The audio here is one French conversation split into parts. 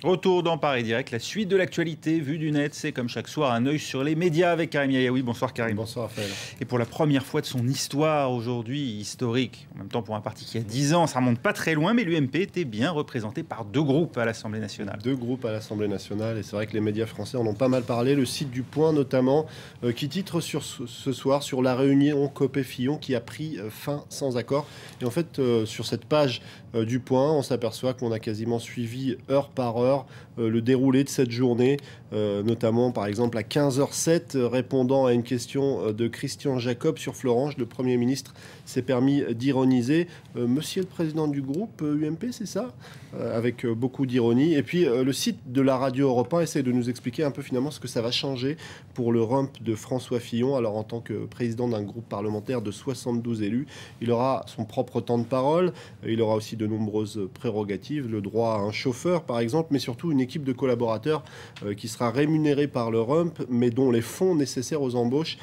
Retour dans Paris Direct, la suite de l'actualité vue du net, c'est comme chaque soir un œil sur les médias avec Karim Yayaoui. Bonsoir Karim. Bonsoir Raphaël. Et pour la première fois de son histoire aujourd'hui, historique, en même temps pour un parti qui a 10 ans, ça remonte pas très loin, mais l'UMP était bien représenté par 2 groupes à l'Assemblée nationale. 2 groupes à l'Assemblée nationale, et c'est vrai que les médias français en ont pas mal parlé. Le site du Point notamment, qui titre ce soir sur la réunion Copé-Fillon qui a pris fin sans accord. Et en fait, sur cette page du Point, on s'aperçoit qu'on a quasiment suivi heure par heure le déroulé de cette journée, notamment par exemple à 15h07, répondant à une question de Christian Jacob sur Florange, le Premier ministre s'est permis d'ironiser. Monsieur le président du groupe UMP, c'est ça, avec beaucoup d'ironie. Et puis le site de la radio Europe 1 essaie de nous expliquer un peu finalement ce que ça va changer pour le rump de François Fillon. Alors en tant que président d'un groupe parlementaire de 72 élus, il aura son propre temps de parole, il aura aussi de nombreuses prérogatives, le droit à un chauffeur par exemple, mais surtout une équipe de collaborateurs qui sera rémunérée par le rump, mais dont les fonds nécessaires aux embauches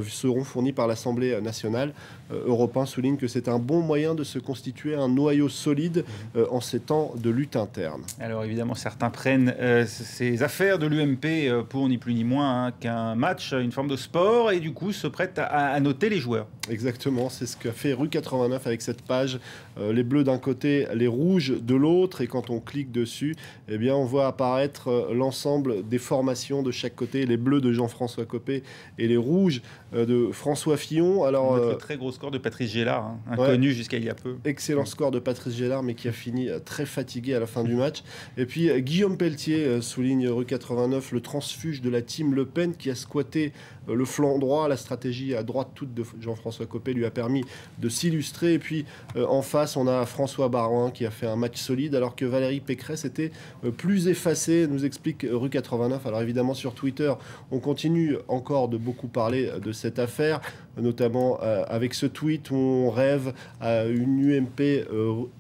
seront fournis par l'Assemblée nationale. Europe 1 souligne que c'est un bon moyen de se constituer un noyau solide en ces temps de lutte interne. Alors évidemment, certains prennent ces affaires de l'UMP pour ni plus ni moins qu'un match, une forme de sport, et du coup se prêtent à noter les joueurs. Exactement, c'est ce qu'a fait Rue 89 avec cette page. Les bleus d'un côté, les rouges de l'autre, et quand on clique dessus, eh bien, on voit apparaître l'ensemble des formations de chaque côté, les bleus de Jean-François Copé et les rouges de François Fillon. Alors, le très gros score de Patrice Gélard, inconnu jusqu'à il y a peu. Excellent score de Patrice Gélard, mais qui a fini très fatigué à la fin du match. Et puis Guillaume Pelletier souligne Rue 89, le transfuge de la team Le Pen qui a squatté le flanc droit. La stratégie à droite toute de Jean-François Copé lui a permis de s'illustrer. Et puis en face, on a François Baroin qui a fait un match solide, alors que Valérie Pécresse était plus effacée, nous explique Rue 89. Alors évidemment, sur Twitter, on continue encore de beaucoup parler de cette affaire, notamment avec ce tweet où on rêve à une UMP,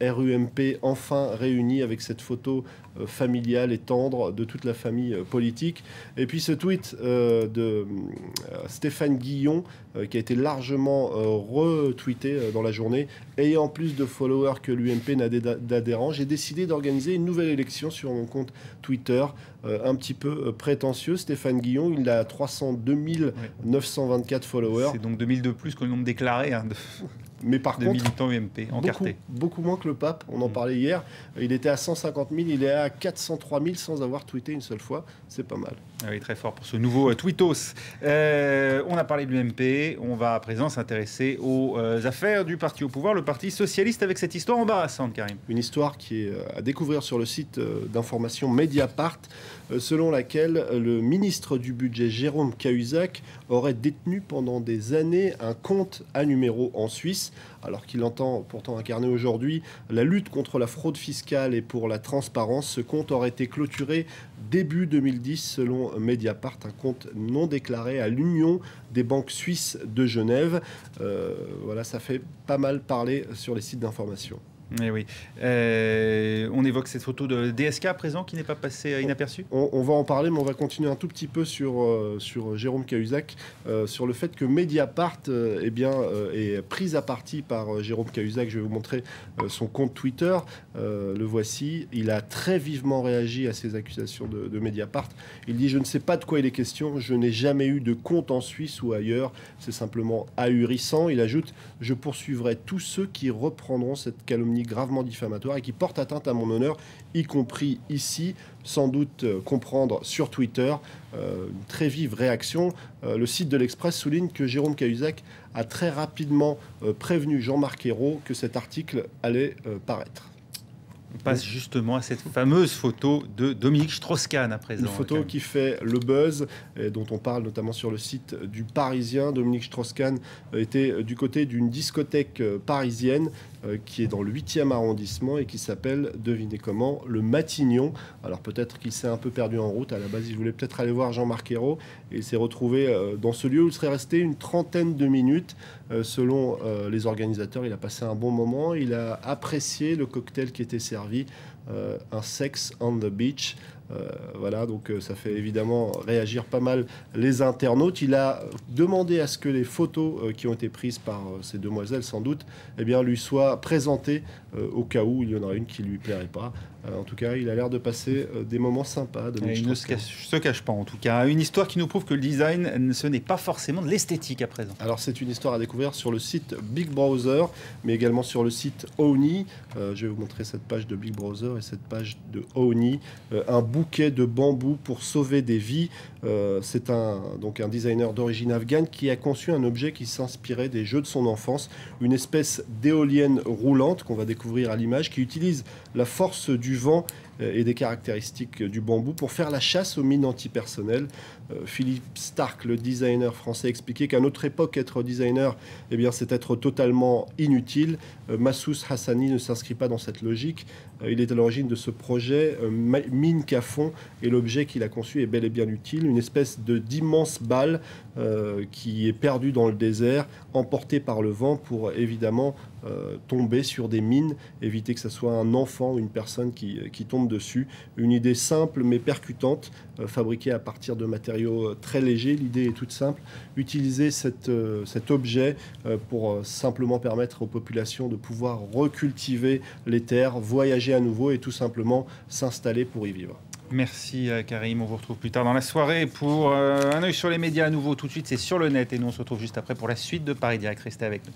RUMP enfin réunie, avec cette photo familiale et tendre de toute la famille politique. Et puis ce tweet de Stéphane Guillon qui a été largement retweeté dans la journée. Ayant plus de followers que l'UMP n'a d'adhérents, j'ai décidé d'organiser une nouvelle élection sur mon compte Twitter, un petit peu prétentieux. Stéphane Guillon, il a 302 924 followers. C'est donc 2000 de plus que le nombre déclaré mais par contre, militants UMP encartés. Beaucoup moins que le pape, on en parlait hier. Il était à 150 000, il est à 403 000 sans avoir tweeté une seule fois. C'est pas mal. Ah oui, très fort pour ce nouveau tweetos. On a parlé de l'UMP, on va à présent s'intéresser aux affaires du parti au pouvoir, le Parti socialiste, avec cette histoire embarrassante, Karim. Une histoire qui est à découvrir sur le site d'information Mediapart, selon laquelle le ministre du Budget, Jérôme Cahuzac, aurait détenu pendant des années un compte à numéro en Suisse, alors qu'il entend pourtant incarner aujourd'hui la lutte contre la fraude fiscale et pour la transparence. Ce compte aurait été clôturé début 2010 selon Mediapart, un compte non déclaré à l'Union des banques suisses de Genève. Voilà, ça fait pas mal parler sur les sites d'information. Eh oui. On évoque cette photo de DSK à présent qui n'est pas passée inaperçue. On va en parler, mais on va continuer un tout petit peu sur Jérôme Cahuzac, sur le fait que Mediapart est prise à partie par Jérôme Cahuzac. Je vais vous montrer son compte Twitter. Le voici. Il a très vivement réagi à ces accusations de Mediapart. Il dit « Je ne sais pas de quoi il est question. Je n'ai jamais eu de compte en Suisse ou ailleurs. C'est simplement ahurissant. » Il ajoute « Je poursuivrai tous ceux qui reprendront cette calomnie gravement diffamatoire et qui porte atteinte à mon honneur, y compris ici », sans doute comprendre sur Twitter. Une très vive réaction. Le site de l'Express souligne que Jérôme Cahuzac a très rapidement prévenu Jean-Marc Ayrault que cet article allait paraître. On passe justement à cette fameuse photo de Dominique Strauss-Kahn à présent. Une photo qui fait le buzz, et dont on parle notamment sur le site du Parisien. Dominique Strauss-Kahn était du côté d'une discothèque parisienne qui est dans le 8e arrondissement et qui s'appelle, devinez comment, le Matignon. Alors peut-être qu'il s'est un peu perdu en route. À la base, il voulait peut-être aller voir Jean-Marc Ayrault et il s'est retrouvé dans ce lieu où il serait resté une trentaine de minutes. Selon les organisateurs, il a passé un bon moment. Il a apprécié le cocktail qui était servi, un Sex on the Beach. Voilà, donc ça fait évidemment réagir pas mal les internautes. Il a demandé à ce que les photos qui ont été prises par ces demoiselles, sans doute, eh bien, lui soient présentées au cas où il y en aura une qui lui plairait pas. En tout cas, il a l'air de passer des moments sympas. Il ne se cache pas, en tout cas. Une histoire qui nous prouve que le design, ce n'est pas forcément de l'esthétique à présent. Alors, c'est une histoire à découvrir sur le site Big Brother, mais également sur le site Oni. Je vais vous montrer cette page de Big Brother et cette page de Oni. Un bouquet de bambou pour sauver des vies. C'est donc un designer d'origine afghane qui a conçu un objet qui s'inspirait des jeux de son enfance. Une espèce d'éolienne roulante qu'on va découvrir à l'image, qui utilise la force du vent et des caractéristiques du bambou pour faire la chasse aux mines antipersonnelles. Philippe Stark, le designer français, expliquait qu'à notre époque, être designer, eh bien, c'est être totalement inutile. Massous Hassani ne s'inscrit pas dans cette logique. Il est à l'origine de ce projet mine qu'à fond, et l'objet qu'il a conçu est bel et bien utile. Une espèce d'immense balle qui est perdue dans le désert, emportée par le vent pour évidemment tomber sur des mines, éviter que ce soit un enfant ou une personne qui tombe dessus. Une idée simple mais percutante, fabriquée à partir de matériaux très légers. L'idée est toute simple, utiliser cet objet pour simplement permettre aux populations de pouvoir recultiver les terres, voyager à nouveau et tout simplement s'installer pour y vivre. Merci Karim, on vous retrouve plus tard dans la soirée pour un œil sur les médias à nouveau. Tout de suite, c'est sur le net et nous on se retrouve juste après pour la suite de Paris Direct. Restez avec nous.